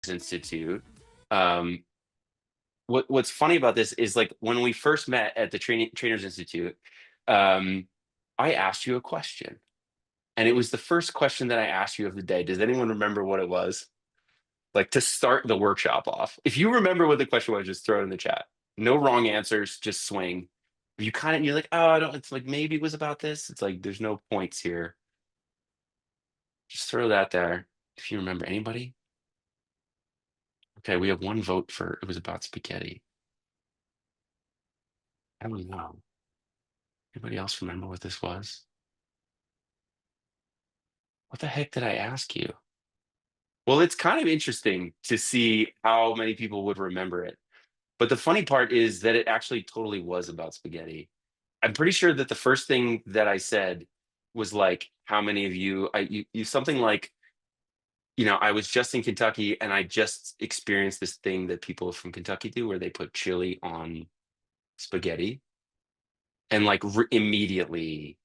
Institute. Um, what's funny about this is like when we first met at the Trainers Institute, um, I asked you a question, and it was the first question that I asked you of the day. Does anyone remember what it was? Like to start the workshop off. If you remember what the question was, just throw it in the chat. No wrong answers, just swing. If you kind of you're like, oh, I don't. It's like maybe it was about this. It's like there's no points here. Just throw that there. If you remember anybody. Okay, we have one vote for it was about spaghetti. I don't know. Anybody else remember what this was? What the heck did I ask you? Well, it's kind of interesting to see how many people would remember it. But the funny part is that it actually totally was about spaghetti. I'm pretty sure that the first thing that I said was like, how many of you, you something like, I was just in Kentucky and I just experienced this thing that people from Kentucky do where they put chili on spaghetti. And like immediately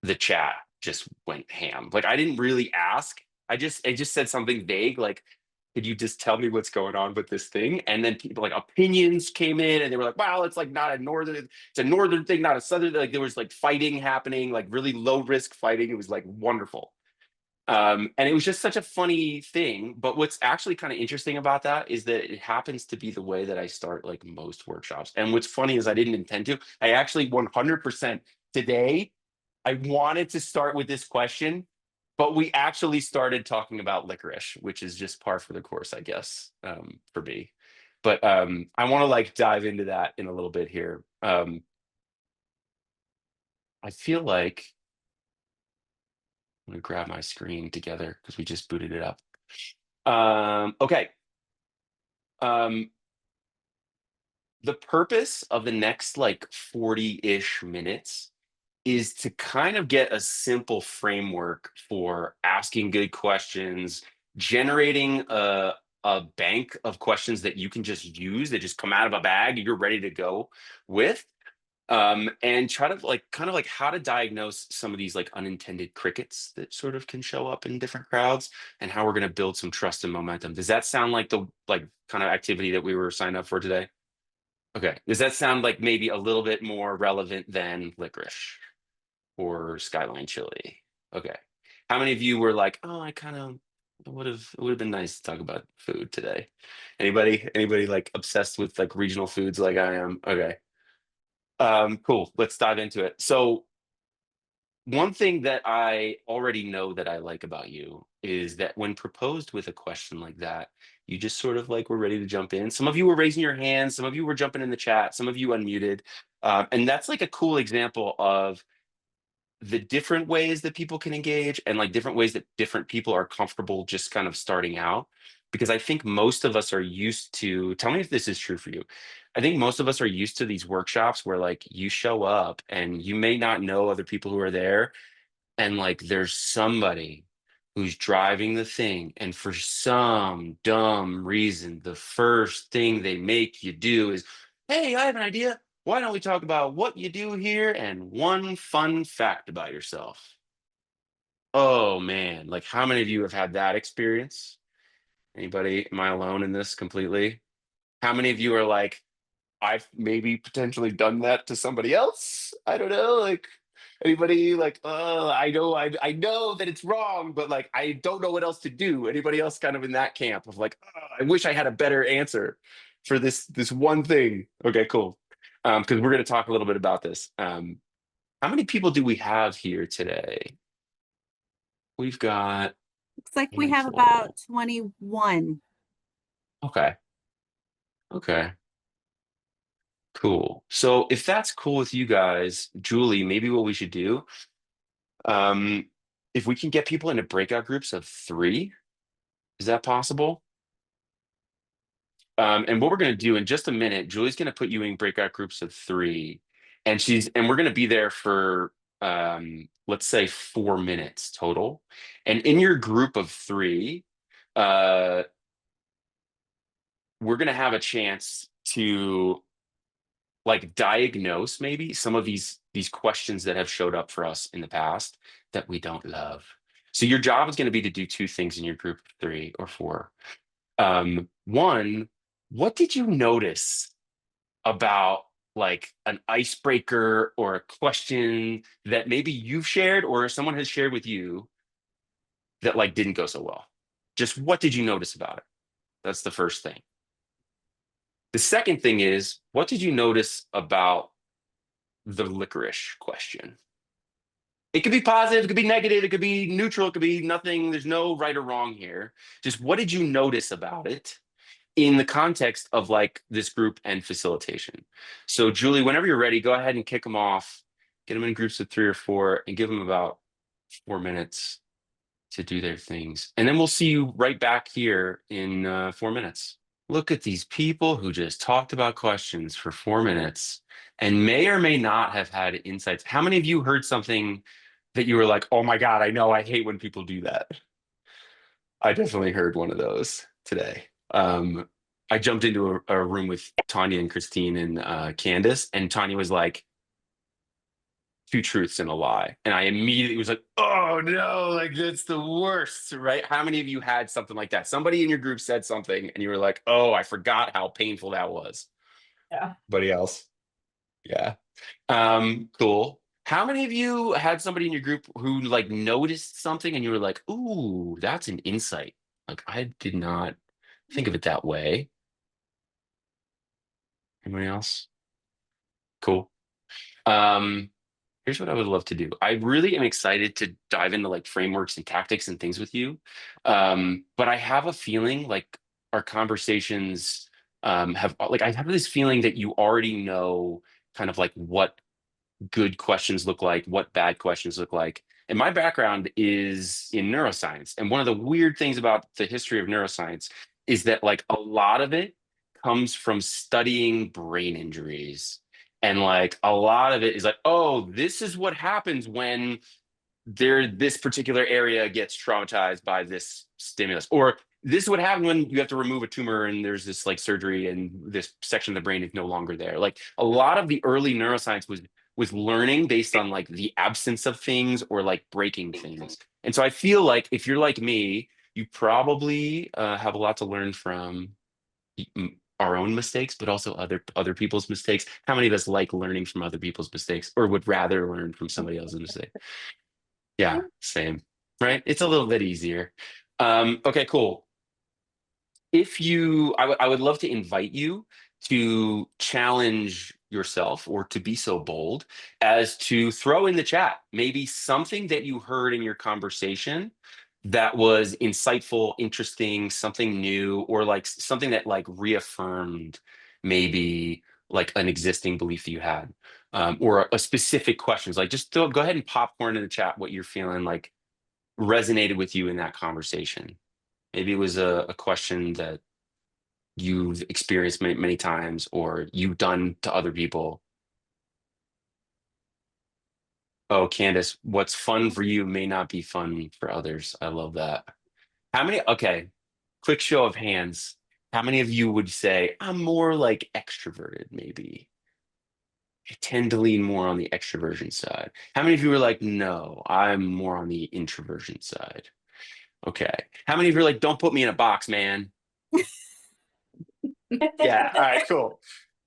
the chat just went ham. Like I didn't really ask. I just said something vague like, could you just tell me what's going on with this thing? And then people like opinions came in and they were like, wow, it's like not a northern, it's a northern thing, not a southern. Like there was like fighting happening, like really low risk fighting. It was like wonderful. And it was just such a funny thing. But what's actually kind of interesting about that is that it happens to be the way that I start like most workshops. And what's funny is I didn't intend to. I actually 100% today, I wanted to start with this question, but we actually started talking about licorice, which is just par for the course, I guess, for me. But I want to like dive into that in a little bit here. I feel like I'm gonna grab my screen together because we just booted it up. Okay. Um, the purpose of the next like 40-ish minutes is to kind of get a simple framework for asking good questions, generating a bank of questions that you can just use that just come out of a bag you're ready to go with. And try to like kind of like how to diagnose some of these like unintended crickets that sort of can show up in different crowds and how we're going to build some trust and momentum. Does that sound like the like kind of activity that we were signed up for today? Okay. Does that sound like maybe a little bit more relevant than licorice or skyline chili? Okay. How many of you were like, oh, I kind of it would have been nice to talk about food today? Anybody like obsessed with like regional foods like I am? Okay. Cool. Let's dive into it. So one thing that I already know that I like about you is that when proposed with a question like that, you just sort of like were ready to jump in. Some of you were raising your hands, some of you were jumping in the chat, some of you unmuted. And that's like a cool example of the different ways that people can engage and like different ways that different people are comfortable just kind of starting out. Because I think most of us are used to, tell me if this is true for you. I think most of us are used to these workshops where like you show up and you may not know other people who are there. And like there's somebody who's driving the thing. And for some dumb reason, the first thing they make you do is, hey, I have an idea. Why don't we talk about what you do here and one fun fact about yourself? Oh man, like how many of you have had that experience? Anybody? Am I alone in this completely? How many of you are like, I've maybe potentially done that to somebody else? I don't know. Like anybody like, I know that it's wrong, but like I don't know what else to do. Anybody else kind of in that camp of like, oh, I wish I had a better answer for this one thing. Okay, cool. Because we're gonna talk a little bit about this. How many people do we have here today? We've got Looks like a we have about handful. 21. Okay. Okay. Cool. So if that's cool with you guys, Julie, maybe what we should do, if we can get people into breakout groups of three, is that possible? And what we're going to do in just a minute, Julie's going to put you in breakout groups of three, and we're going to be there for let's say 4 minutes total. And in your group of three, uh, we're going to have a chance to like diagnose maybe some of these questions that have showed up for us in the past that we don't love. So your job is going to be to do two things in your group of three or four. One, what did you notice about like an icebreaker or a question that maybe you've shared or someone has shared with you that like didn't go so well? Just what did you notice about it? That's the first thing. The second thing is, what did you notice about the licorice question? It could be positive, it could be negative, it could be neutral, it could be nothing. There's no right or wrong here. Just what did you notice about it in the context of like this group and facilitation? So, Julie, whenever you're ready, go ahead and kick them off, get them in groups of 3 or 4, and give them about 4 minutes to do their things. And then we'll see you right back here in 4 minutes. Look at these people who just talked about questions for 4 minutes and may or may not have had insights. How many of you heard something that you were like, oh my God, I know I hate when people do that? I definitely heard one of those today. I jumped into a room with Tanya and Christine and Candace, and Tanya was like, two truths and a lie. And I immediately was like, oh no, like that's the worst, right? How many of you had something like that? Somebody in your group said something and you were like, oh, I forgot how painful that was. Yeah. Anybody else? Yeah. Cool. How many of you had somebody in your group who like noticed something and you were like, ooh, that's an insight. Like I did not think of it that way. Anybody else? Cool. Um, Here's what I would love to do. I really am excited to dive into like frameworks and tactics and things with you. But I have a feeling like our conversations have like I have this feeling that you already know kind of like what good questions look like, what bad questions look like. And my background is in neuroscience. And one of the weird things about the history of neuroscience is that like a lot of it comes from studying brain injuries. And like a lot of it is like, oh, this is what happens when this particular area gets traumatized by this stimulus. Or this is what happens when you have to remove a tumor and there's this like surgery and this section of the brain is no longer there. Like a lot of the early neuroscience was learning based on like the absence of things or like breaking things. And so I feel like if you're like me, you probably have a lot to learn from our own mistakes, but also other people's mistakes. How many of us like learning from other people's mistakes or would rather learn from somebody else's mistake? Yeah, same. Right? It's a little bit easier. Okay, cool. If you, I would love to invite you to challenge yourself or to be so bold as to throw in the chat maybe something that you heard in your conversation that was insightful, interesting, something new, or like something that like reaffirmed maybe like an existing belief that you had, or a specific questions. Like just go ahead and popcorn in the chat what you're feeling like resonated with you in that conversation. Maybe it was a question that you've experienced many times or you've done to other people. Oh, Candace, what's fun for you may not be fun for others. I love that. How many? Okay, quick show of hands. How many of you would say I'm more like extroverted, maybe? I tend to lean more on the extroversion side. How many of you are like, no, I'm more on the introversion side? Okay. How many of you are like, don't put me in a box, man? Yeah. All right, cool.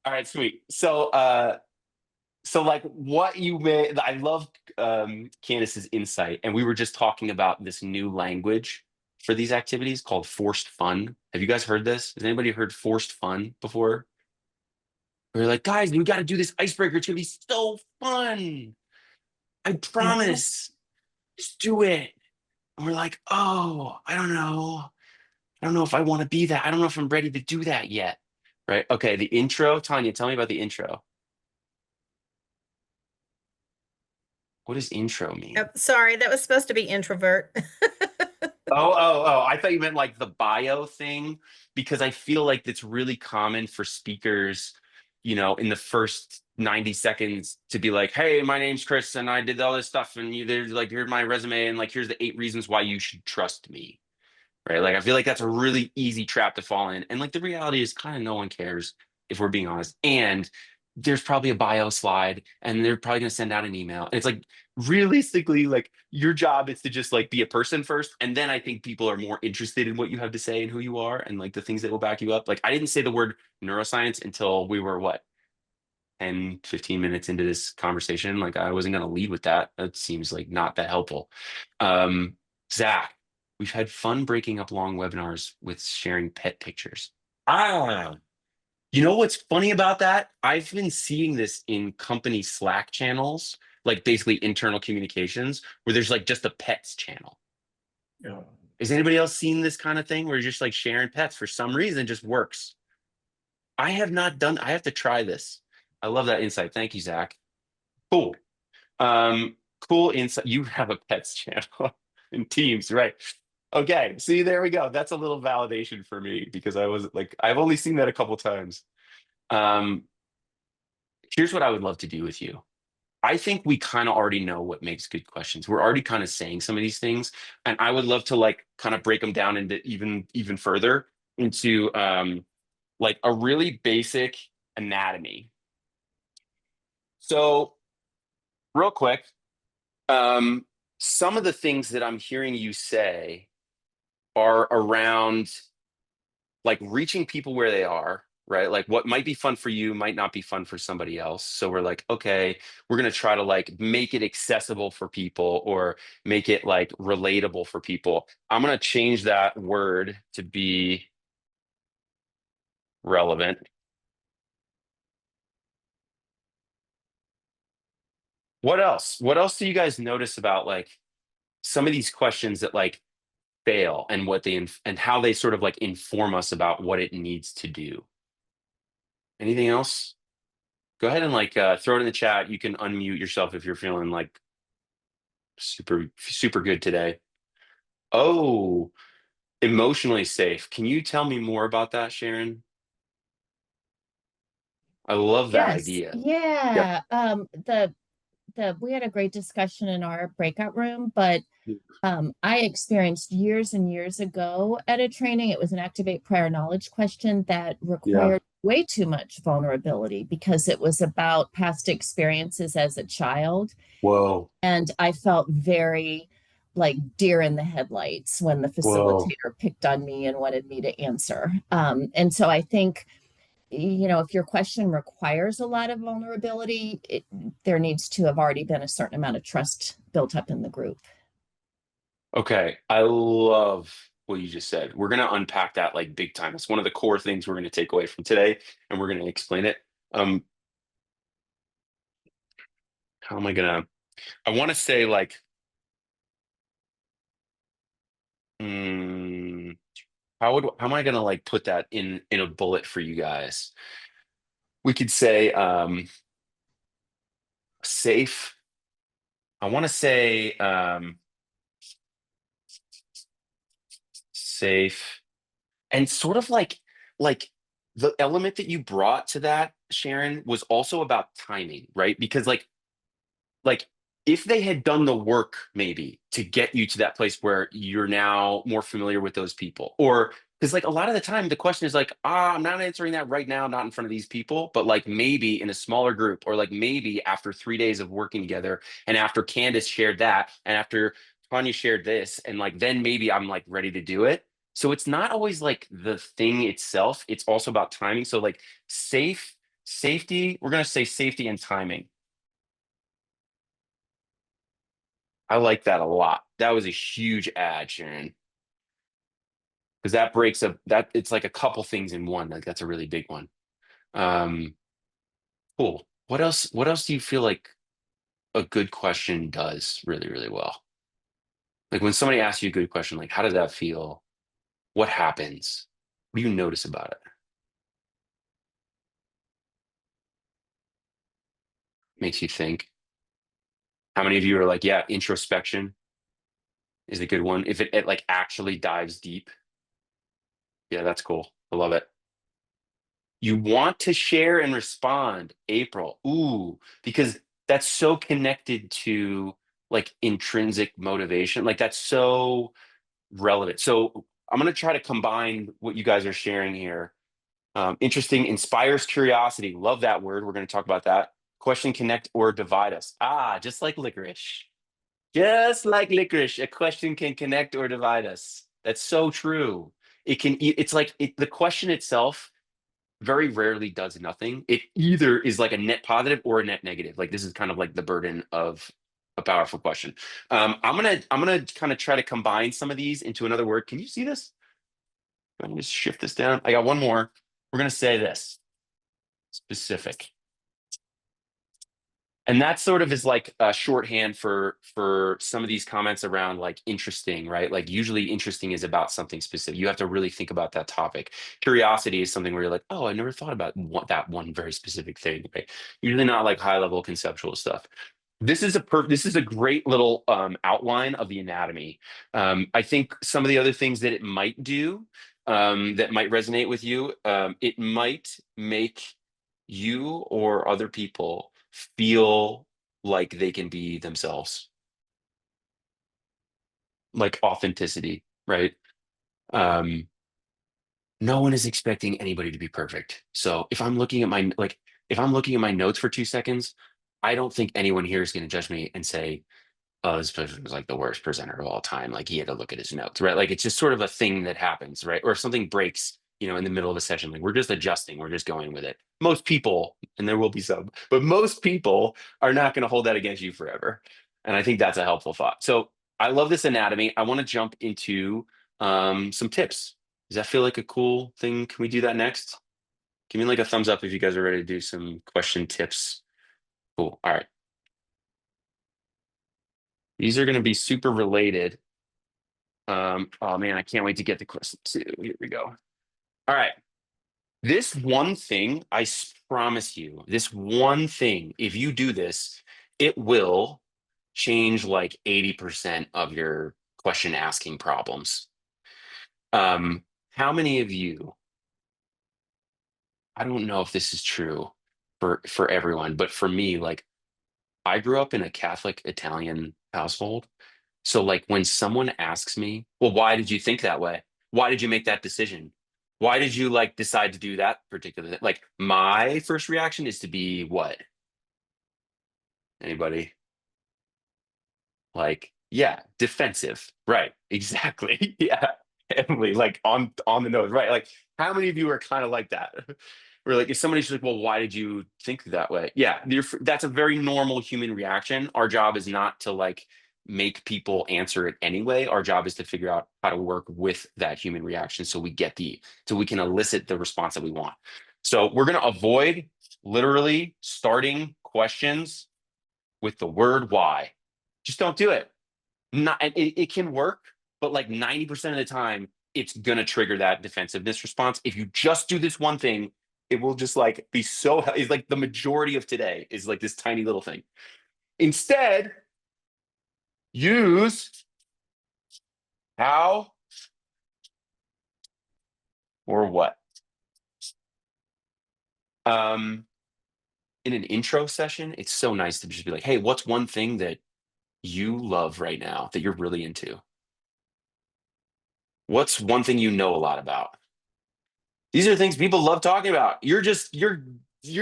All right, sweet. So like what you may I love Candace's insight, and we were just talking about this new language for these activities called forced fun. Have you guys heard this? Has anybody heard forced fun before? We are like, guys, we got to do this icebreaker. It's gonna be so fun. I promise. Just do it. And we're like, oh, I don't know. I don't know if I want to be that. I don't know if I'm ready to do that yet. Right? Okay, the intro. Tanya, tell me about the intro. What does intro mean? Sorry, that was supposed to be introvert. Oh, I thought you meant like the bio thing, because I feel like it's really common for speakers, in the first 90 seconds to be like, hey, my name's Chris and I did all this stuff. And there's like, here's my resume. And like, here's the 8 reasons why you should trust me. Right. Like, I feel like that's a really easy trap to fall in. And like, the reality is kind of no one cares if we're being honest. And there's probably a bio slide and they're probably going to send out an email. And it's like realistically, like your job is to just like be a person first, and then I think people are more interested in what you have to say and who you are and like the things that will back you up. Like I didn't say the word neuroscience until we were what, 10, 15 minutes into this conversation. Like I wasn't going to lead with that. That seems like not that helpful. um Zach, we've had fun breaking up long webinars with sharing pet pictures. Ah, you know what's funny about that? I've been seeing this in company Slack channels, like basically internal communications, where there's like just a pets channel. Yeah. Has anybody else seen this kind of thing where you're just like sharing pets for some reason just works? I have not done, I have to try this. I love that insight. Thank you, Zach. Cool. Um, cool insight. You have a pets channel in Teams, right? Okay, see, there we go. That's a little validation for me because I was like, I've only seen that a couple times. Um, Here's what I would love to do with you. I think we kind of already know what makes good questions. We're already kind of saying some of these things, and I would love to like kind of break them down into even further into like a really basic anatomy. So, real quick, um, some of the things that I'm hearing you say are around like reaching people where they are, right? Like what might be fun for you might not be fun for somebody else. So we're like, okay, we're going to try to like make it accessible for people or make it like relatable for people. I'm going to change that word to be relevant. What else? What else do you guys notice about like some of these questions that like fail and what they and how they sort of like inform us about what it needs to do? Anything else? Go ahead and like throw it in the chat. You can unmute yourself if you're feeling like super good today. Oh, emotionally safe. Can you tell me more about that, Sharon? I love that Yes, idea. Yep. yeah. The we had a great discussion in our breakout room, but I experienced years and years ago at a training, it was an activate prior knowledge question that Yeah. required way too much vulnerability because it was about past experiences as a child. Whoa. And I felt very like deer in the headlights when the Whoa. facilitator picked on me and wanted me to answer. And so I think, you know, if your question requires a lot of vulnerability, there needs to have already been a certain amount of trust built up in the group. Okay. I love what you just said. We're going to unpack that like big time. It's one of the core things we're going to take away from today, and we're going to explain it. How am I going to, I want to say like, mm, how am I going to like put that in a bullet for you guys? We could say safe. I want to say safe and sort of like the element that you brought to that, Sharon, was also about timing, right? Because like if they had done the work maybe to get you to that place where you're now more familiar with those people, or because like a lot of the time the question is like, I'm not answering that right now, not in front of these people, but like maybe in a smaller group, or like maybe after 3 days of working together, and after Candace shared that, and after Tanya shared this, and like then maybe I'm like ready to do it. So it's not always like the thing itself, it's also about timing. So like safety, we're gonna say safety and timing. I like that a lot. That was a huge ad, Sharon, because that breaks up that it's like a couple things in one. Like that's a really big one. Um, cool. What else? What else do you feel like a good question does really, really well? Like when somebody asks you a good question, like how does that feel? What happens? What do you notice about it? Makes you think. How many of you are like, yeah, introspection is a good one. If it like actually dives deep. Yeah, that's cool. I love it. You want to share and respond, April. Ooh, because that's so connected to like intrinsic motivation. Like that's so relevant. So I'm going to try to combine what you guys are sharing here. Interesting, inspires curiosity. Love that word. We're going to talk about that. Question, connect, or divide us. Ah, just like licorice. Just like licorice, a question can connect or divide us. That's so true. It's like the question itself very rarely does nothing. It either is like a net positive or a net negative. Like this is kind of like the burden of a powerful question. I'm gonna kind of try to combine some of these into another word. Can you see this? Let me just shift this down. I got one more. We're gonna say this specific. And that sort of is like a shorthand for some of these comments around like interesting, right? Like usually interesting is about something specific. You have to really think about that topic. Curiosity is something where you're like, oh, I never thought about that one very specific thing, right? Usually not like high level conceptual stuff. This is a great little outline of the anatomy. I think some of the other things that it might do that might resonate with you, it might make you or other people feel like they can be themselves, like authenticity, right? Um, no one is expecting anybody to be perfect. So if I'm looking at my notes for 2 seconds, I don't think anyone here is going to judge me and say, oh, this person was like the worst presenter of all time. Like he had to look at his notes, right? Like it's just sort of a thing that happens, right? Or if something breaks, in the middle of a session, like we're just adjusting, we're just going with it. Most people, and there will be some, but most people are not going to hold that against you forever. And I think that's a helpful thought. So I love this anatomy. I want to jump into some tips. Does that feel like a cool thing? Can we do that next? Give me like a thumbs up if you guys are ready to do some question tips. Cool. All right. These are going to be super related. Oh man, I can't wait to get to question 2. Here we go. All right. This one thing, promise you, this one thing, if you do this, it will change like 80% of your question asking problems. How many of you, I don't know if this is true for everyone, but for me, like I grew up in a Catholic Italian household. So like when someone asks me, well, why did you think that way? Why did you make that decision? Why did you like decide to do that particular thing? Like my first reaction is to be what? Anybody? Like, yeah, defensive. Right. Exactly. Yeah. Emily, like on the nose, right? Like how many of you are kind of like that? Where like if somebody's like, well, why did you think that way? Yeah, that's a very normal human reaction. Our job is not to like make people answer it anyway. Our job is to figure out how to work with that human reaction so we can elicit the response that we want. So we're gonna avoid literally starting questions with the word why. Just don't do it. Not and it can work, but like 90% of the time, it's gonna trigger that defensiveness response. If you just do this one thing, it will just like be so it's like the majority of today is like this tiny little thing. Instead, use how or what. In an intro session, it's so nice to just be like, hey, what's one thing that you love right now that you're really into? What's one thing you know a lot about? These are things people love talking about. You're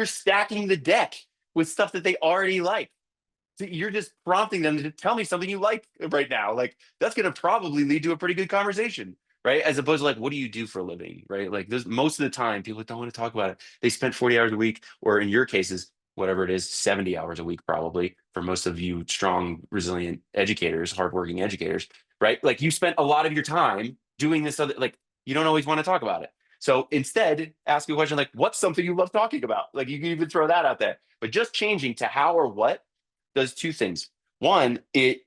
stacking the deck with stuff that they already like. So you're just prompting them to tell me something you like right now. Like that's going to probably lead to a pretty good conversation, right? As opposed to like, what do you do for a living, right? Like there's most of the time people don't want to talk about it. They spent 40 hours a week, or in your cases, whatever it is, 70 hours a week, probably for most of you strong, resilient educators, hardworking educators, right? Like you spent a lot of your time doing this other, like you don't always want to talk about it. So instead, ask a question like, what's something you love talking about? Like you can even throw that out there, but just changing to how or what does two things. One, it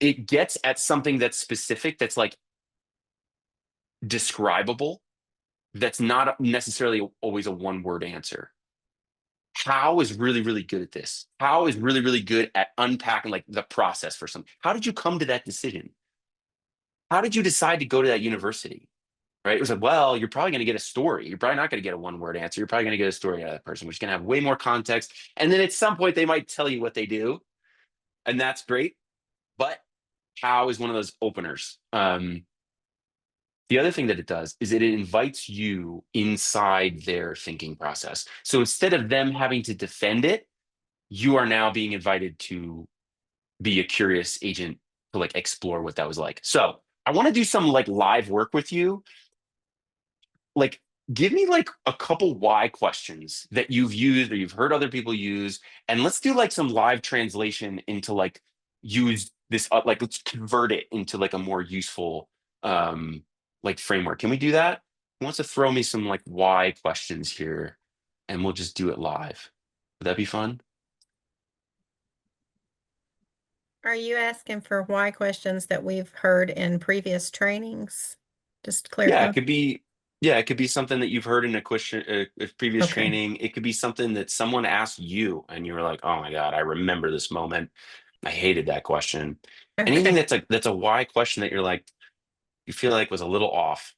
gets at something that's specific, that's like describable, that's not necessarily always a one word answer. How is really, really good at this? How is really, really good at unpacking like the process for something? How did you come to that decision? How did you decide to go to that university? Right? It was like, well, you're probably going to get a story. You're probably not going to get a one word answer. You're probably going to get a story out of that person, which is going to have way more context. And then at some point, they might tell you what they do. And that's great. But how is one of those openers. The other thing that it does is it invites you inside their thinking process. So instead of them having to defend it, you are now being invited to be a curious agent to like explore what that was like. So I want to do some like live work with you. Like, give me like a couple why questions that you've used or you've heard other people use, and let's do like some live translation into like use this like let's convert it into like a more useful like framework. Can we do that? Who wants to throw me some like why questions here, and we'll just do it live? Would that be fun? Are you asking for why questions that we've heard in previous trainings? Just to Yeah, clarify. it could be. Yeah, it could be something that you've heard in a question, a previous Okay. training. It could be something that someone asked you, and you were like, "Oh my God, I remember this moment. I hated that question." Anything Okay. that's a why question that you're like you feel like was a little off.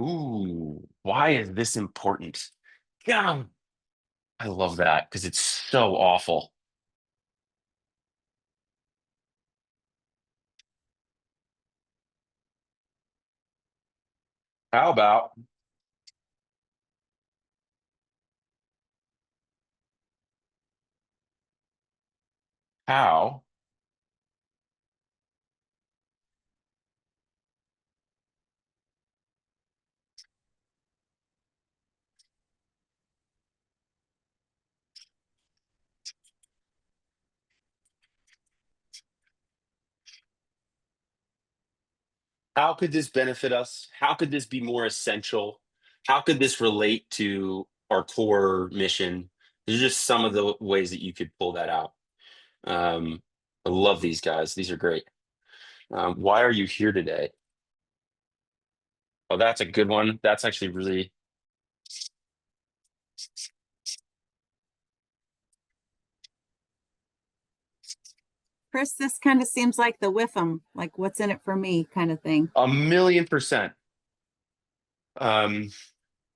Ooh, why is this important? Yeah, I love that because it's so awful. How about how how could this benefit us? How could this be more essential? How could this relate to our core mission? These are just some of the ways that you could pull that out. Um, I love these guys. These are great. Why are you here today? Oh, that's a good one. That's actually really Chris, this kind of seems like the with 'em, like what's in it for me kind of thing. 1,000,000%. Um,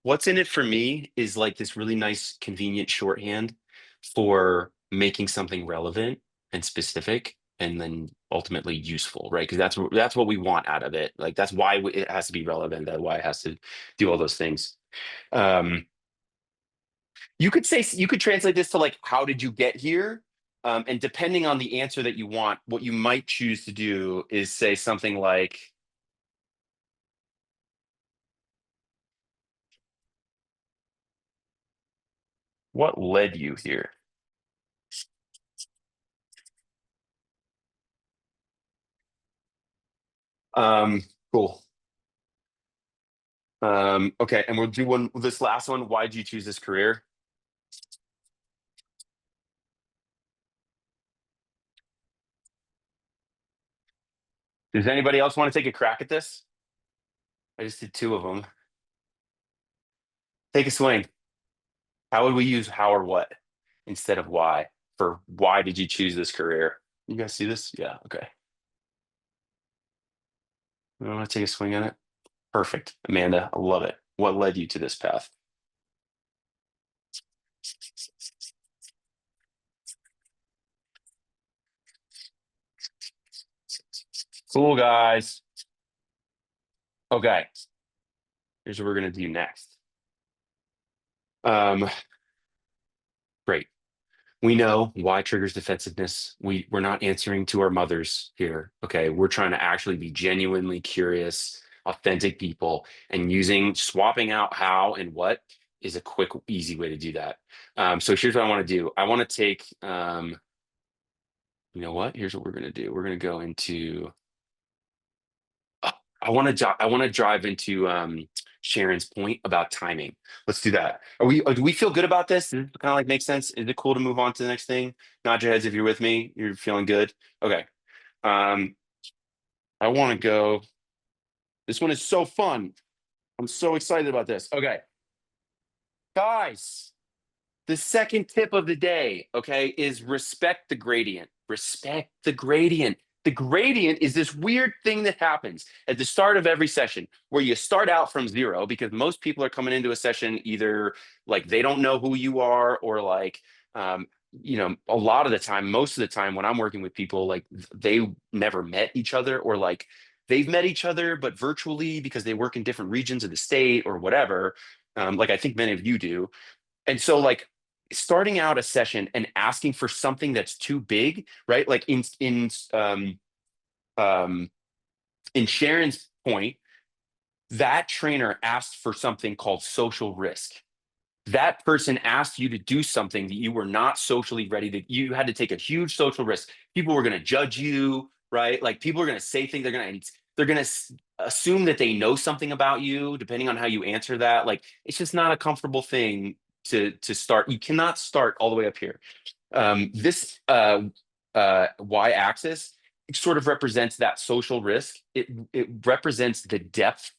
what's in it for me is like this really nice, convenient shorthand for making something relevant and specific, and then ultimately useful, right? Because that's what we want out of it. Like that's why it has to be relevant. That's why it has to do all those things. Um, you could translate this to like, how did you get here? And depending on the answer that you want, what you might choose to do is say something like, what led you here? Um, cool. Okay, and we'll do this last one. Why did you choose this career? Does anybody else want to take a crack at this? I just did two of them. Take a swing. How would we use how or what instead of why for why did you choose this career? You guys see this? Yeah, okay. You want to take a swing at it? Perfect. Amanda, I love it. What led you to this path? Cool, guys. Okay, here's what we're gonna do next. Um, great. We know why triggers defensiveness. We're not answering to our mothers here. Okay, we're trying to actually be genuinely curious, authentic people, and using swapping out how and what is a quick, easy way to do that. So here's what I want to do. I want to take, you know what? Here's what we're gonna do. We're gonna go into. I want to drive into Sharon's point about timing. Let's do that. Do we feel good about this? Does it kind of like make sense? Is it cool to move on to the next thing? Nod your heads if you're with me. You're feeling good. Okay. Um, I want to go. This one is so fun. I'm so excited about this. Okay, guys. The second tip of the day, okay, is respect the gradient. Respect the gradient. The gradient is this weird thing that happens at the start of every session where you start out from zero because most people are coming into a session either like they don't know who you are or like, a lot of the time, most of the time when I'm working with people, like they never met each other or like they've met each other, but virtually because they work in different regions of the state or whatever. Like I think many of you do. And so like starting out a session and asking for something that's too big, right? Like um, in Sharon's point, that trainer asked for something called social risk. That person asked you to do something that you were not socially ready to, you had to take a huge social risk. People were going to judge you, right? Like people are going to say things, they're going to assume that they know something about you, depending on how you answer that. Like it's just not a comfortable thing to start. You cannot start all the way up here. This y-axis sort of represents that social risk. It represents the depth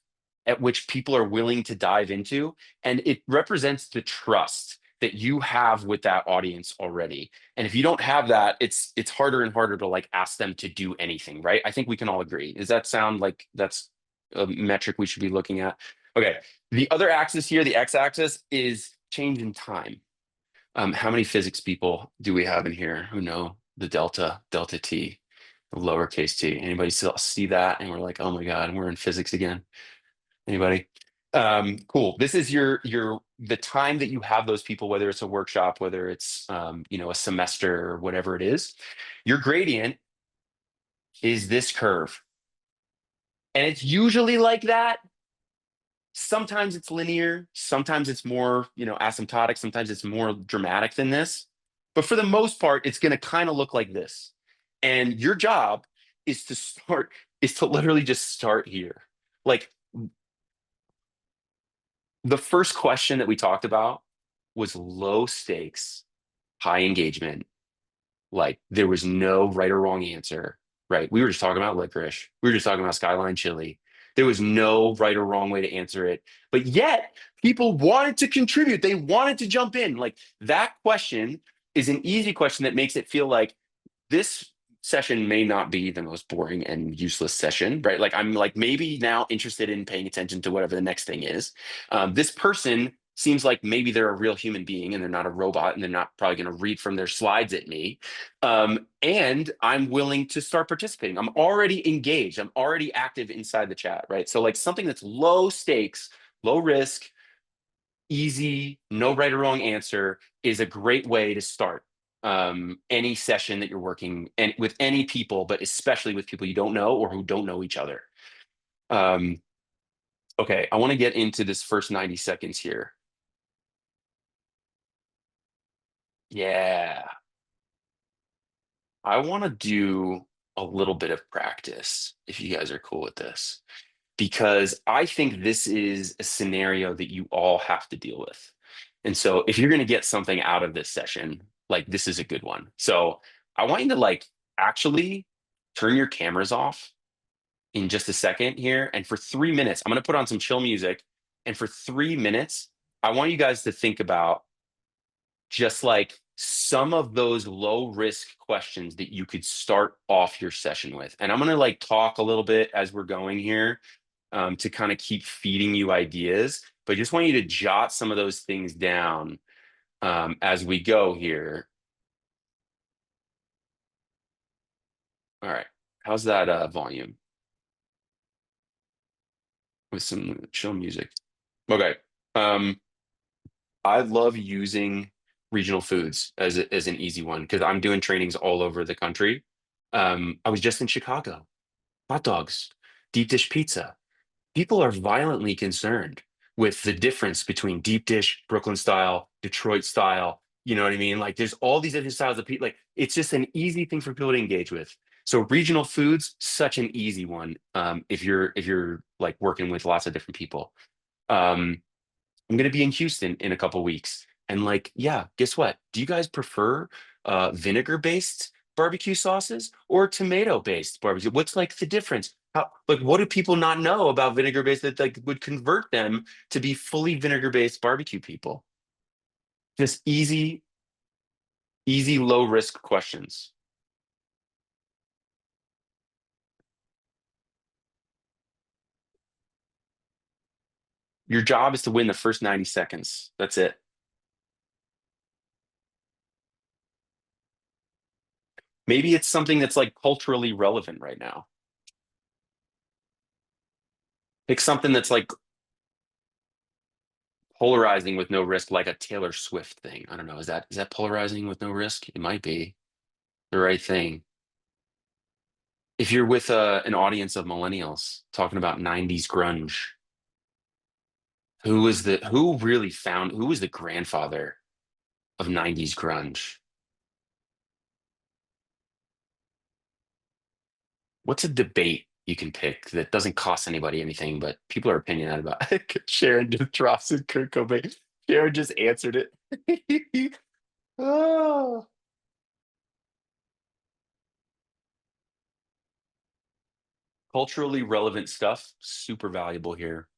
at which people are willing to dive into, and it represents the trust that you have with that audience already. And if you don't have that, it's harder and harder to like ask them to do anything, right? I think we can all agree. Does that sound like that's a metric we should be looking at? Okay. The other axis here, the x-axis, is change in time. How many physics people do we have in here who know the delta t, the lowercase t? Anybody still see that? And we're like, oh my God, we're in physics again. Anybody? Cool. This is the time that you have those people, whether it's a workshop, whether it's a semester or whatever it is. Your gradient is this curve. And it's usually like that. Sometimes it's linear, sometimes it's more, asymptotic, sometimes it's more dramatic than this. But for the most part, it's going to kind of look like this. And your job is to literally just start here. Like the first question that we talked about was low stakes, high engagement. Like there was no right or wrong answer, right? We were just talking about licorice. We were just talking about Skyline chili. There was no right or wrong way to answer it. But yet people wanted to contribute. They wanted to jump in. Like that question is an easy question that makes it feel like this session may not be the most boring and useless session, right? Like I'm like maybe now interested in paying attention to whatever the next thing is. This person seems like maybe they're a real human being and they're not a robot and they're not probably going to read from their slides at me. And I'm willing to start participating. I'm already engaged. I'm already active inside the chat, right? So like something that's low stakes, low risk, easy, no right or wrong answer is a great way to start any session that you're working and with any people, but especially with people you don't know or who don't know each other. Okay, I want to get into this first 90 seconds here. Yeah. I want to do a little bit of practice if you guys are cool with this, because I think this is a scenario that you all have to deal with. And so if you're going to get something out of this session, like this is a good one. So I want you to like actually turn your cameras off in just a second here. And for 3 minutes, I'm going to put on some chill music. And for 3 minutes, I want you guys to think about just like some of those low risk questions that you could start off your session with. And I'm going to like talk a little bit as we're going here to kind of keep feeding you ideas, but I just want you to jot some of those things down as we go here. All right. How's that volume? With some chill music. Okay. I love using regional foods as an easy one because I'm doing trainings all over the country. I was just in Chicago. Hot dogs, deep dish pizza. People are violently concerned with the difference between deep dish, Brooklyn style, Detroit style. You know what I mean? Like there's all these different styles of people. Like it's just an easy thing for people to engage with. So regional foods, such an easy one. If you're like working with lots of different people. I'm going to be in Houston in a couple weeks. And like, yeah, guess what? Do you guys prefer vinegar-based barbecue sauces or tomato-based barbecue? What's like the difference? Like, what do people not know about vinegar-based that like would convert them to be fully vinegar-based barbecue people? Just easy, low risk questions. Your job is to win the first 90 seconds. That's it. Maybe it's something that's like culturally relevant right now. Pick something that's like Polarizing with no risk, like a Taylor Swift thing. I don't know. Is that polarizing with no risk? It might be the right thing. If you're with an audience of millennials talking about 90s grunge, who was the grandfather of 90s grunge? What's a debate you can pick that doesn't cost anybody anything, but people are opinionated about it? Sharon just drops in Kurt Cobain. Sharon just answered it. Oh. Culturally relevant stuff, super valuable here.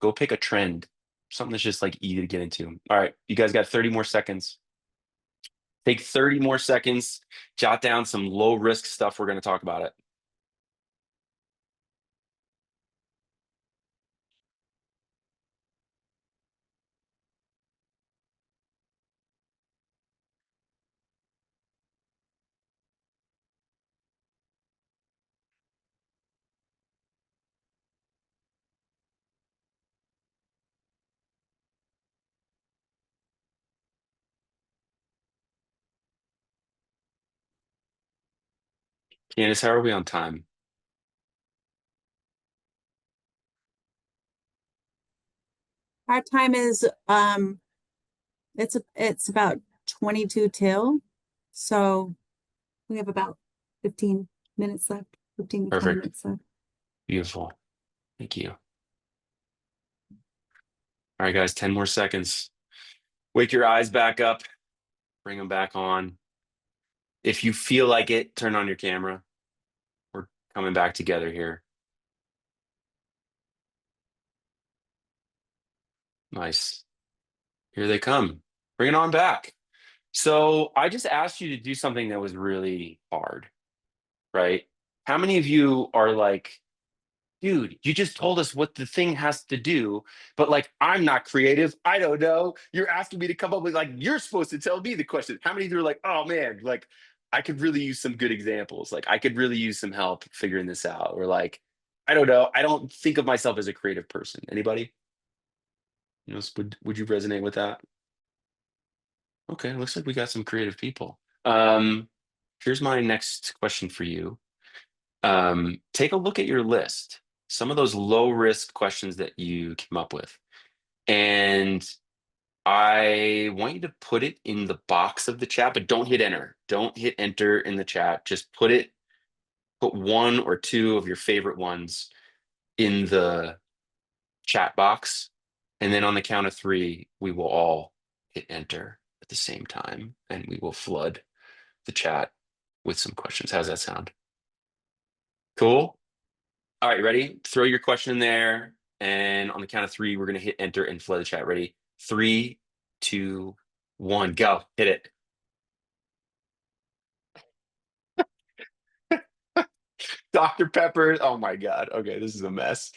Go pick a trend, something that's just like easy to get into. All right, you guys got 30 more seconds. Take 30 more seconds, jot down some low risk stuff. We're going to talk about it. Candace, how are we on time? Our time is, it's about 22 till. So we have about 15 minutes left, 15 to 20 Perfect. minutes left. Beautiful. Thank you. All right, guys, 10 more seconds. Wake your eyes back up. Bring them back on. If you feel like it, turn on your camera. We're coming back together here. Nice. Here they come. Bring it on back. So I just asked you to do something that was really hard, right? How many of you are like, dude, you just told us what the thing has to do, but like, I'm not creative. I don't know. You're asking me to come up with like, you're supposed to tell me the question. How many of you are like, oh man, like I could really use some good examples. Like I could really use some help figuring this out. Or like, I don't know. I don't think of myself as a creative person. Anybody? You know, would you resonate with that? Okay, looks like we got some creative people. Here's my next question for you. Take a look at your list, some of those low risk questions that you came up with. And I want you to put it in the box of the chat, but don't hit enter. Don't hit enter in the chat. Just put one or two of your favorite ones in the chat box. And then on the count of three, we will all hit enter at the same time and we will flood the chat with some questions. How's that sound? Cool. All right, ready? Throw your question in there. And on the count of three, we're going to hit enter and flood the chat. Ready? 3, 2, 1, go. Hit it. Dr. Pepper. Oh my God. Okay, this is a mess.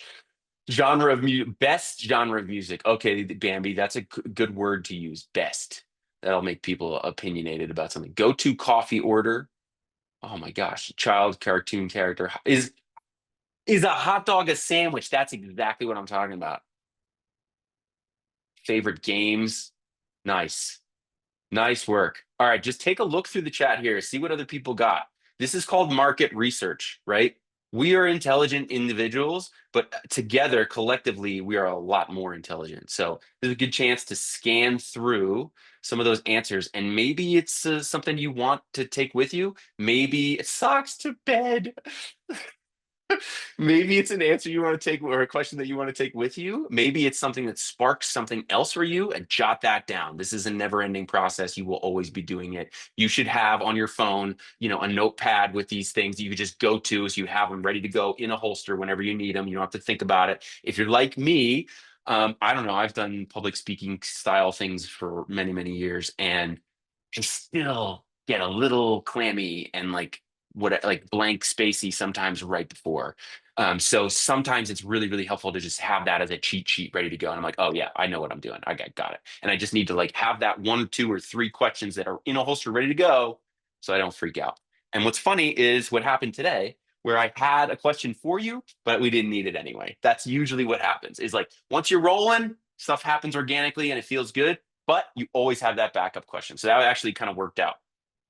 Genre of music, best genre of music. Okay, Bambi, that's a good word to use. Best. That'll make people opinionated about something. Go-to coffee order. Oh my gosh. Child cartoon character. Is a hot dog a sandwich? That's exactly what I'm talking about. Favorite games. Nice. Nice work. All right, just take a look through the chat here. See what other people got. This is called market research, right? We are intelligent individuals, but together, collectively, we are a lot more intelligent. So there's a good chance to scan through some of those answers. And maybe it's something you want to take with you. Maybe it socks to bed. Maybe it's an answer you want to take or a question that you want to take with you. Maybe it's something that sparks something else for you and jot that down. This is a never-ending process. You will always be doing it. You should have on your phone, a notepad with these things you could just go to so you have them ready to go in a holster whenever you need them. You don't have to think about it. If you're like me, I don't know, I've done public speaking style things for many, many years and I still get a little clammy and like blank spacey sometimes right before. So sometimes it's really, really helpful to just have that as a cheat sheet ready to go. And I'm like, oh yeah, I know what I'm doing. I got it. And I just need to like have that 1, 2, or 3 questions that are in a holster ready to go so I don't freak out. And what's funny is what happened today where I had a question for you, but we didn't need it anyway. That's usually what happens is like once you're rolling, stuff happens organically and it feels good, but you always have that backup question. So that actually kind of worked out.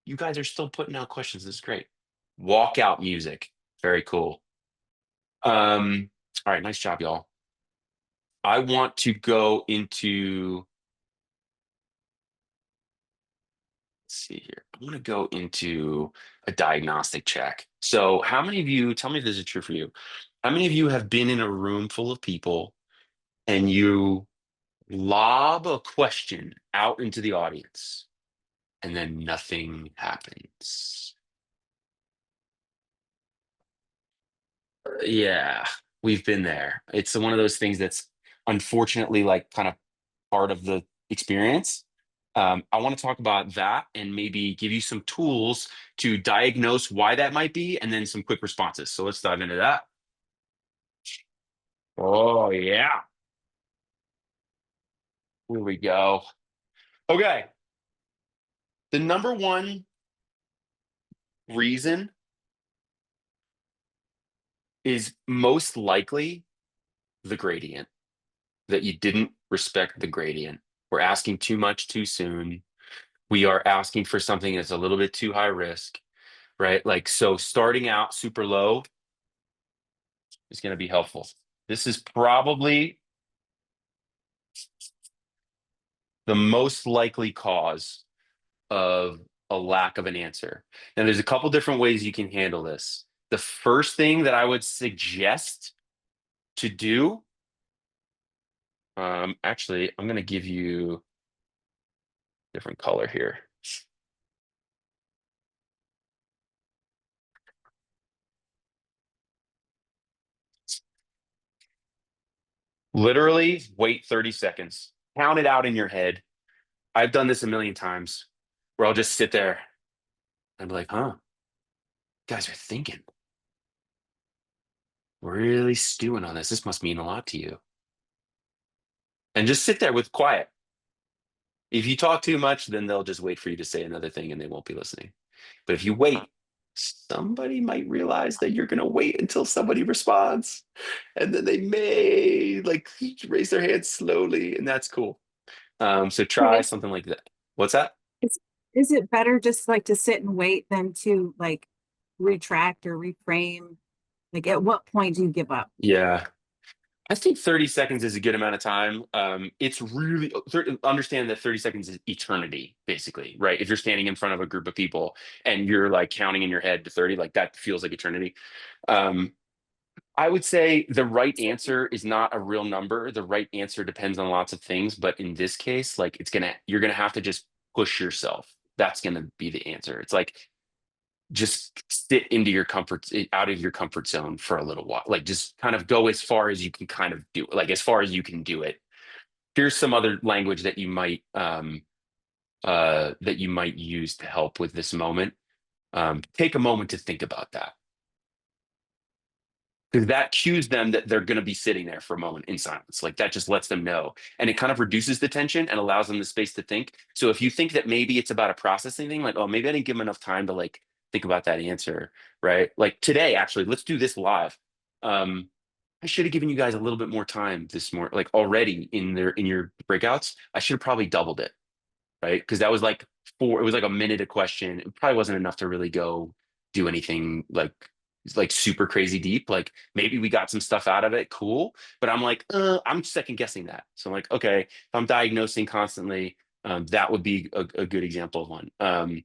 You guys are still putting out questions. This is great. Walkout music. Very cool. All right, nice job, y'all. I want to go into, let's see here. I want to go into a diagnostic check. So how many of you, tell me if this is true for you. How many of you have been in a room full of people and you lob a question out into the audience and then nothing happens? Yeah, we've been there. It's one of those things that's unfortunately like kind of part of the experience. I want to talk about that and maybe give you some tools to diagnose why that might be and then some quick responses. So let's dive into that. Oh, yeah. Here we go. Okay. The number one reason is most likely the gradient, that you didn't respect the gradient. We're asking too much too soon. We are asking for something that's a little bit too high risk, right? Like, so starting out super low is going to be helpful. This is probably the most likely cause of a lack of an answer. Now, there's a couple different ways you can handle this. The first thing that I would suggest to do, actually, I'm going to give you a different color here. Literally wait 30 seconds. Count it out in your head. I've done this a million times where I'll just sit there and be like, huh, you guys are thinking. Really stewing on this. This must mean a lot to you. And just sit there with quiet. If you talk too much, then they'll just wait for you to say another thing and they won't be listening. But if you wait, somebody might realize that you're going to wait until somebody responds. And then they may like raise their hand slowly, and that's cool. So try Yes. something like that. What's that? Is it better just like to sit and wait than to like retract or reframe? Like at what point do you give up? Yeah. I think 30 seconds is a good amount of time. It's really understand that 30 seconds is eternity, basically, right? If you're standing in front of a group of people and you're like counting in your head to 30, like that feels like eternity. Um, I would say the right answer is not a real number. The right answer depends on lots of things, but in this case, like you're gonna have to just push yourself. That's gonna be the answer. It's like just sit into your out of your comfort zone for a little while. Like just kind of go as far as you can kind of do, like as far as you can do it. Here's some other language that you might use to help with this moment. Take a moment to think about that, because that cues them that they're going to be sitting there for a moment in silence. Like that just lets them know, and it kind of reduces the tension and allows them the space to think. So if you think that maybe it's about a processing thing, like, oh, maybe I didn't give them enough time to like think about that answer, right? Like today, actually, let's do this live. I should have given you guys a little bit more time this morning, like already in your breakouts. I should have probably doubled it, right? Because that was like it was like a minute a question. It probably wasn't enough to really go do anything like super crazy deep. Like maybe we got some stuff out of it, cool. But I'm like, I'm second guessing that. So I'm like, okay, if I'm diagnosing constantly, that would be a good example of one.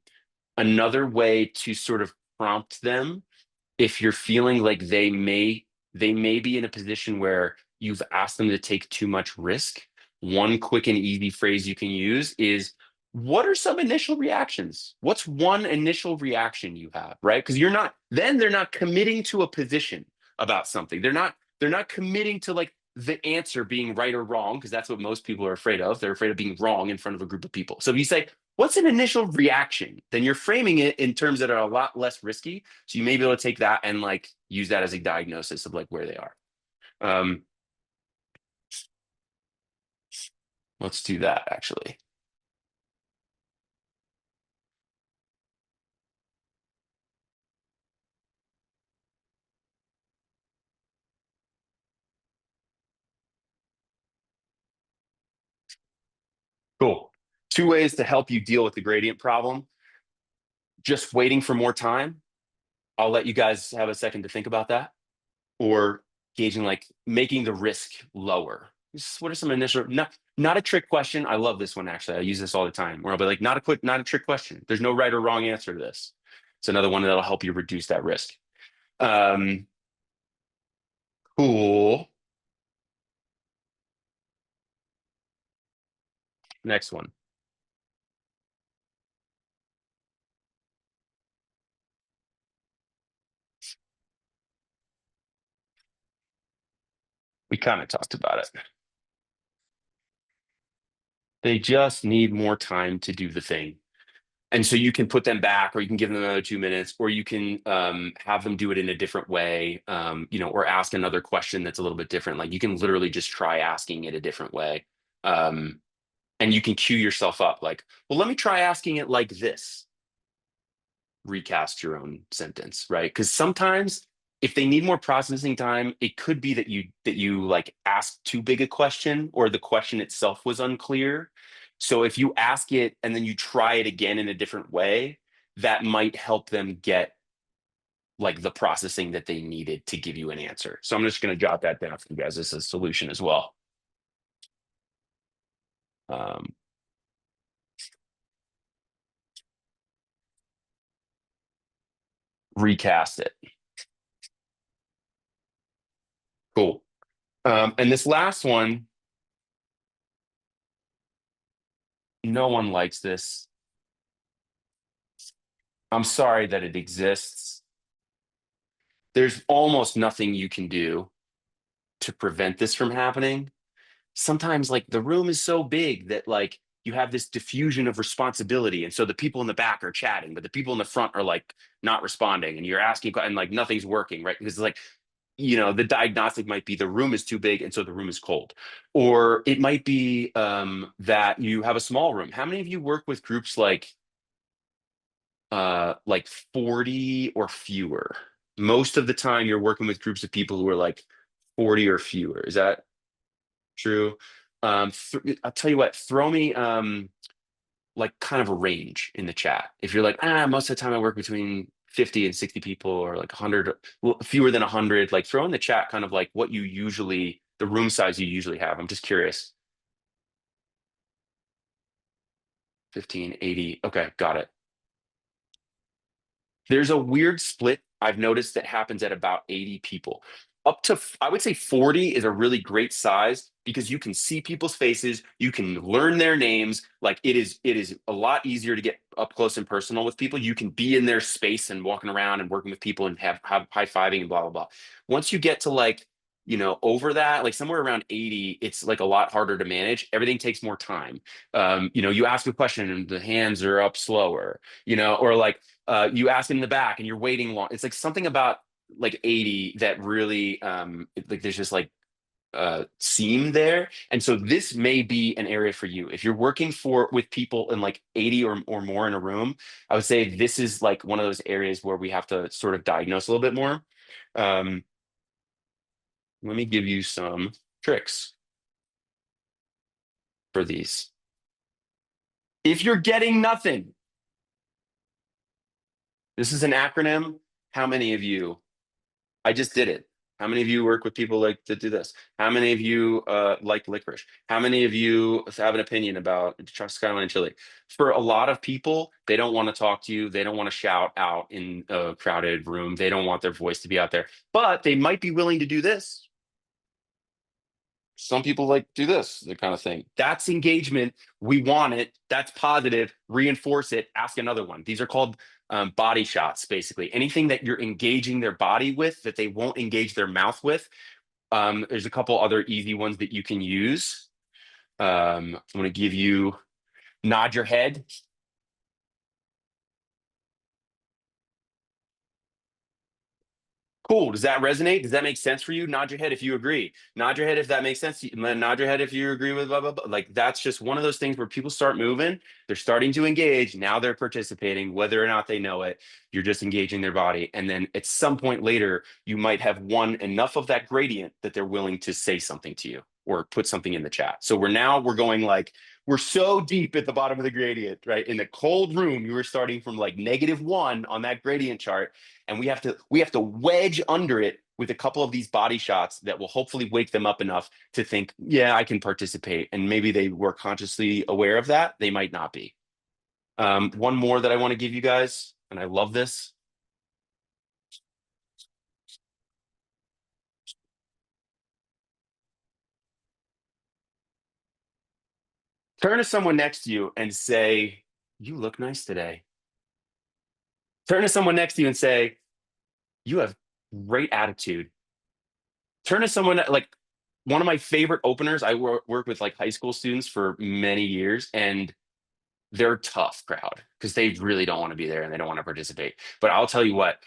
Another way to sort of prompt them, if you're feeling like they may be in a position where you've asked them to take too much risk, one quick and easy phrase you can use is, what are some initial reactions? What's one initial reaction you have, right? Because they're not committing to a position about something. They're not committing to like the answer being right or wrong, because that's what most people are afraid of. They're afraid of being wrong in front of a group of people. So if you say, what's an initial reaction? Then you're framing it in terms that are a lot less risky. So you may be able to take that and like use that as a diagnosis of like where they are. Um, let's do that actually. Cool. 2 ways to help you deal with the gradient problem. Just waiting for more time. I'll let you guys have a second to think about that. Or gauging, like making the risk lower. What are some initial, not a trick question. I love this one, actually. I use this all the time where I'll be like, not a trick question. There's no right or wrong answer to this. It's another one that'll help you reduce that risk. Cool. Next one. We kind of talked about it. They just need more time to do the thing. And so you can put them back, or you can give them another 2 minutes, or you can have them do it in a different way, or ask another question that's a little bit different. Like you can literally just try asking it a different way. And you can cue yourself up like, well, let me try asking it like this. Recast your own sentence, right? Because sometimes if they need more processing time, it could be that you like asked too big a question, or the question itself was unclear. So if you ask it and then you try it again in a different way, that might help them get like the processing that they needed to give you an answer. So I'm just going to jot that down for you guys as a solution as well. Recast it. Cool. And this last one, no one likes this. I'm sorry that it exists. There's almost nothing you can do to prevent this from happening. Sometimes like the room is so big that like you have this diffusion of responsibility. And so the people in the back are chatting, but the people in the front are like not responding, and you're asking and like nothing's working, right? Because like, the diagnostic might be the room is too big and so the room is cold. Or it might be that you have a small room. How many of you work with groups like 40 or fewer? Most of the time you're working with groups of people who are like 40 or fewer. Is that true? I'll tell you what, throw me like kind of a range in the chat. If you're like, most of the time I work between 50 and 60 people, or like 100, fewer than 100, like throw in the chat kind of like what you usually, the room size you usually have. I'm just curious. 15, 80. Okay, got it. There's a weird split I've noticed that happens at about 80 people. Up to, I would say 40 is a really great size, because you can see people's faces, you can learn their names. Like it is a lot easier to get up close and personal with people. You can be in their space and walking around and working with people and have high-fiving and blah, blah, blah. Once you get to like, over that, like somewhere around 80, it's like a lot harder to manage. Everything takes more time. You ask a question and the hands are up slower, or like, you ask in the back and you're waiting long. It's like something about like 80 that really like there's just like seam there. And so this may be an area for you. If you're working with people in like 80 or more in a room, I would say this is like one of those areas where we have to sort of diagnose a little bit more. Let me give you some tricks for these. If you're getting nothing, this is an acronym. How many of you? I just did it. How many of you work with people like to do this? How many of you like licorice? How many of you have an opinion about Skyline Chili? For a lot of people, they don't want to talk to you. They don't want to shout out in a crowded room. They don't want their voice to be out there, but they might be willing to do this. Some people like do this, the kind of thing. That's engagement. We want it. That's positive. Reinforce it. Ask another one. These are called body shots, basically. Anything that you're engaging their body with that they won't engage their mouth with. There's a couple other easy ones that you can use. I'm going to give you nod your head. Cool. Does that resonate? Does that make sense for you? Nod your head if you agree. Nod your head if that makes sense. Nod your head if you agree with blah, blah, blah. Like that's just one of those things where people start moving. They're starting to engage. Now they're participating, whether or not they know it. You're just engaging their body. And then at some point later, you might have won enough of that gradient that they're willing to say something to you or put something in the chat. So we're going like, we're so deep at the bottom of the gradient, right? In the cold room, you were starting from like -1 on that gradient chart. And we have to wedge under it with a couple of these body shots that will hopefully wake them up enough to think, yeah, I can participate. And maybe they were consciously aware of that. They might not be. One more that I want to give you guys, and I love this. Turn to someone next to you and say, you look nice today. Turn to someone next to you and say, you have great attitude. Turn to someone like one of my favorite openers. I work with like high school students for many years, and they're a tough crowd because they really don't want to be there and they don't want to participate. But I'll tell you what,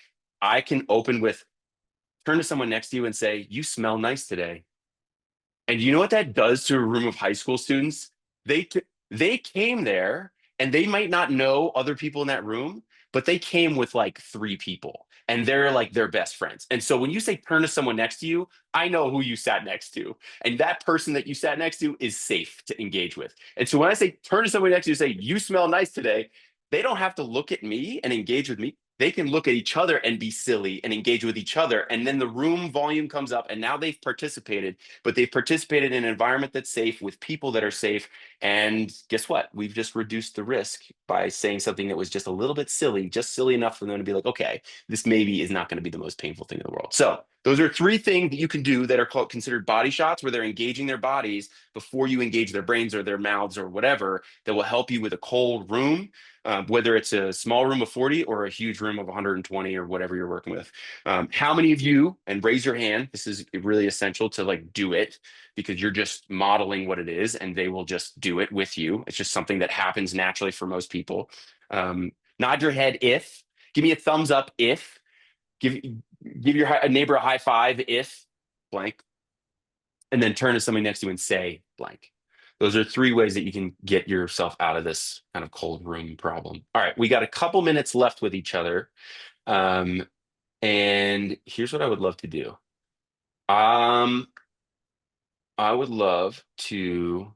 I can open with turn to someone next to you and say, you smell nice today. And you know what that does to a room of high school students? They came there and they might not know other people in that room, but they came with like 3 people and they're like their best friends. And so when you say turn to someone next to you, I know who you sat next to. And that person that you sat next to is safe to engage with. And so when I say turn to someone next to you and say, you smell nice today, they don't have to look at me and engage with me. They can look at each other and be silly and engage with each other. And then the room volume comes up and now they've participated, but they've participated in an environment that's safe with people that are safe. And guess what? We've just reduced the risk by saying something that was just a little bit silly, just silly enough for them to be like, okay, this maybe is not going to be the most painful thing in the world. So those are 3 things that you can do that are considered body shots, where they're engaging their bodies before you engage their brains or their mouths or whatever, that will help you with a cold room. Whether it's a small room of 40 or a huge room of 120 or whatever you're working with. How many of you, and raise your hand, this is really essential to like do it because you're just modeling what it is and they will just do it with you. It's just something that happens naturally for most people. Nod your head if, give me a thumbs up if, give your neighbor a high five if blank, and then turn to somebody next to you and say blank. Those are 3 ways that you can get yourself out of this kind of cold room problem. All right, we got a couple minutes left with each other. And here's what I would love to do. I would love to,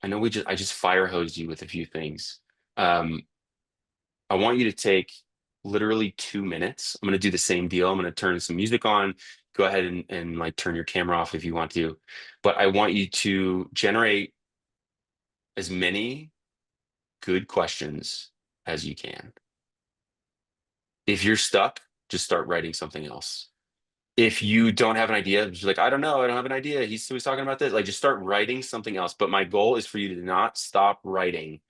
I know I just fire hosed you with a few things. I want you to take literally 2 minutes. I'm going to do the same deal. I'm going to turn some music on. Go ahead and like turn your camera off if you want to, but I want you to generate as many good questions as you can. If you're stuck, just start writing something else. If you don't have an idea, just like, I don't know, I don't have an idea. He's talking about this. Like, just start writing something else. But my goal is for you to not stop writing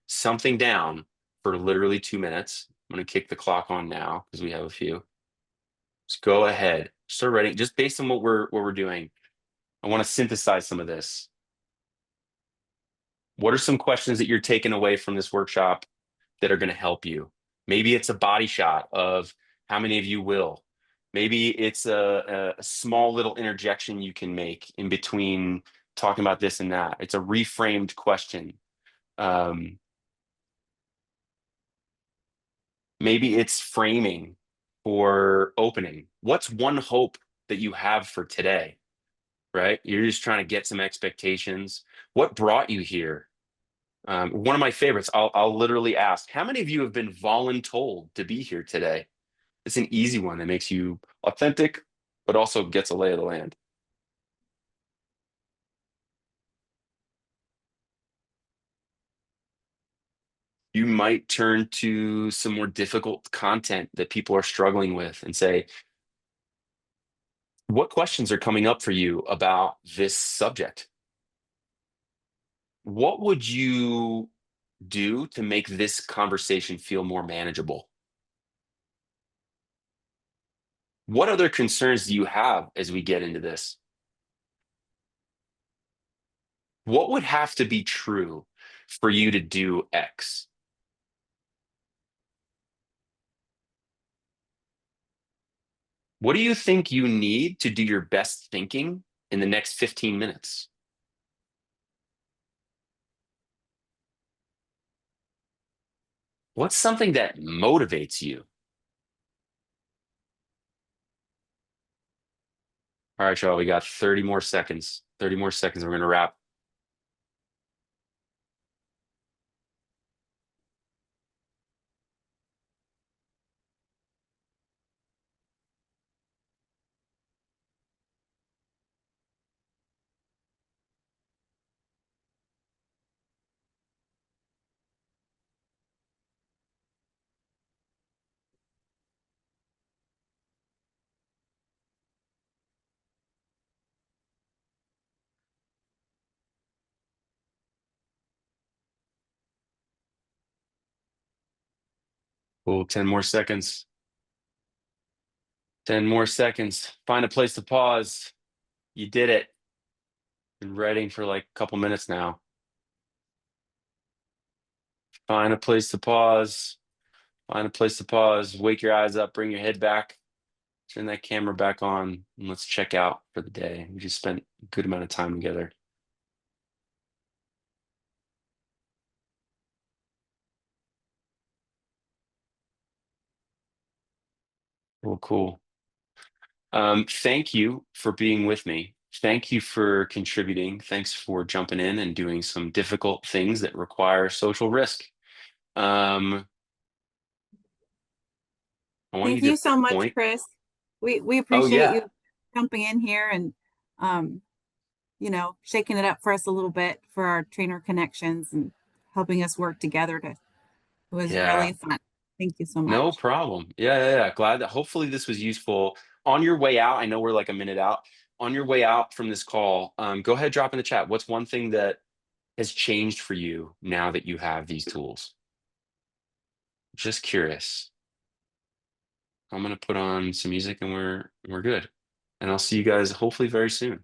something down for literally 2 minutes. I'm going to kick the clock on now because we have a few. Just go ahead, start writing just based on what we're doing. I want to synthesize some of this. What are some questions that you're taking away from this workshop that are going to help you? Maybe it's a body shot of how many of you will. Maybe it's a small little interjection you can make in between talking about this and that. It's a reframed question. Maybe it's framing for opening. What's one hope that you have for today, right? You're just trying to get some expectations. What brought you here? One of my favorites, I'll literally ask, how many of you have been voluntold to be here today? It's an easy one that makes you authentic, but also gets a lay of the land. You might turn to some more difficult content that people are struggling with and say, what questions are coming up for you about this subject? What would you do to make this conversation feel more manageable? What other concerns do you have as we get into this? What would have to be true for you to do X? What do you think you need to do your best thinking in the next 15 minutes? What's something that motivates you? All right, y'all, we got 30 more seconds. 30 more seconds. We're going to wrap. Cool. 10 more seconds. 10 more seconds. Find a place to pause. You did it. Been writing for like a couple minutes now. Find a place to pause. Find a place to pause. Wake your eyes up. Bring your head back. Turn that camera back on. And let's check out for the day. We just spent a good amount of time together. Well, cool. Thank you for being with me. Thank you for contributing. Thanks for jumping in and doing some difficult things that require social risk. I want Thank you you to so much, point. Chris. We Oh, appreciate yeah. you jumping in here and, shaking it up for us a little bit for our trainer connections and helping us work together it was Yeah. really fun. Thank you so No much. problem. Yeah. Glad that hopefully this was useful. On your way out, I know we're like a minute out. On your way out from this call, go ahead, drop in the chat. What's one thing that has changed for you now that you have these tools? Just curious. I'm gonna put on some music and we're good. And I'll see you guys hopefully very soon.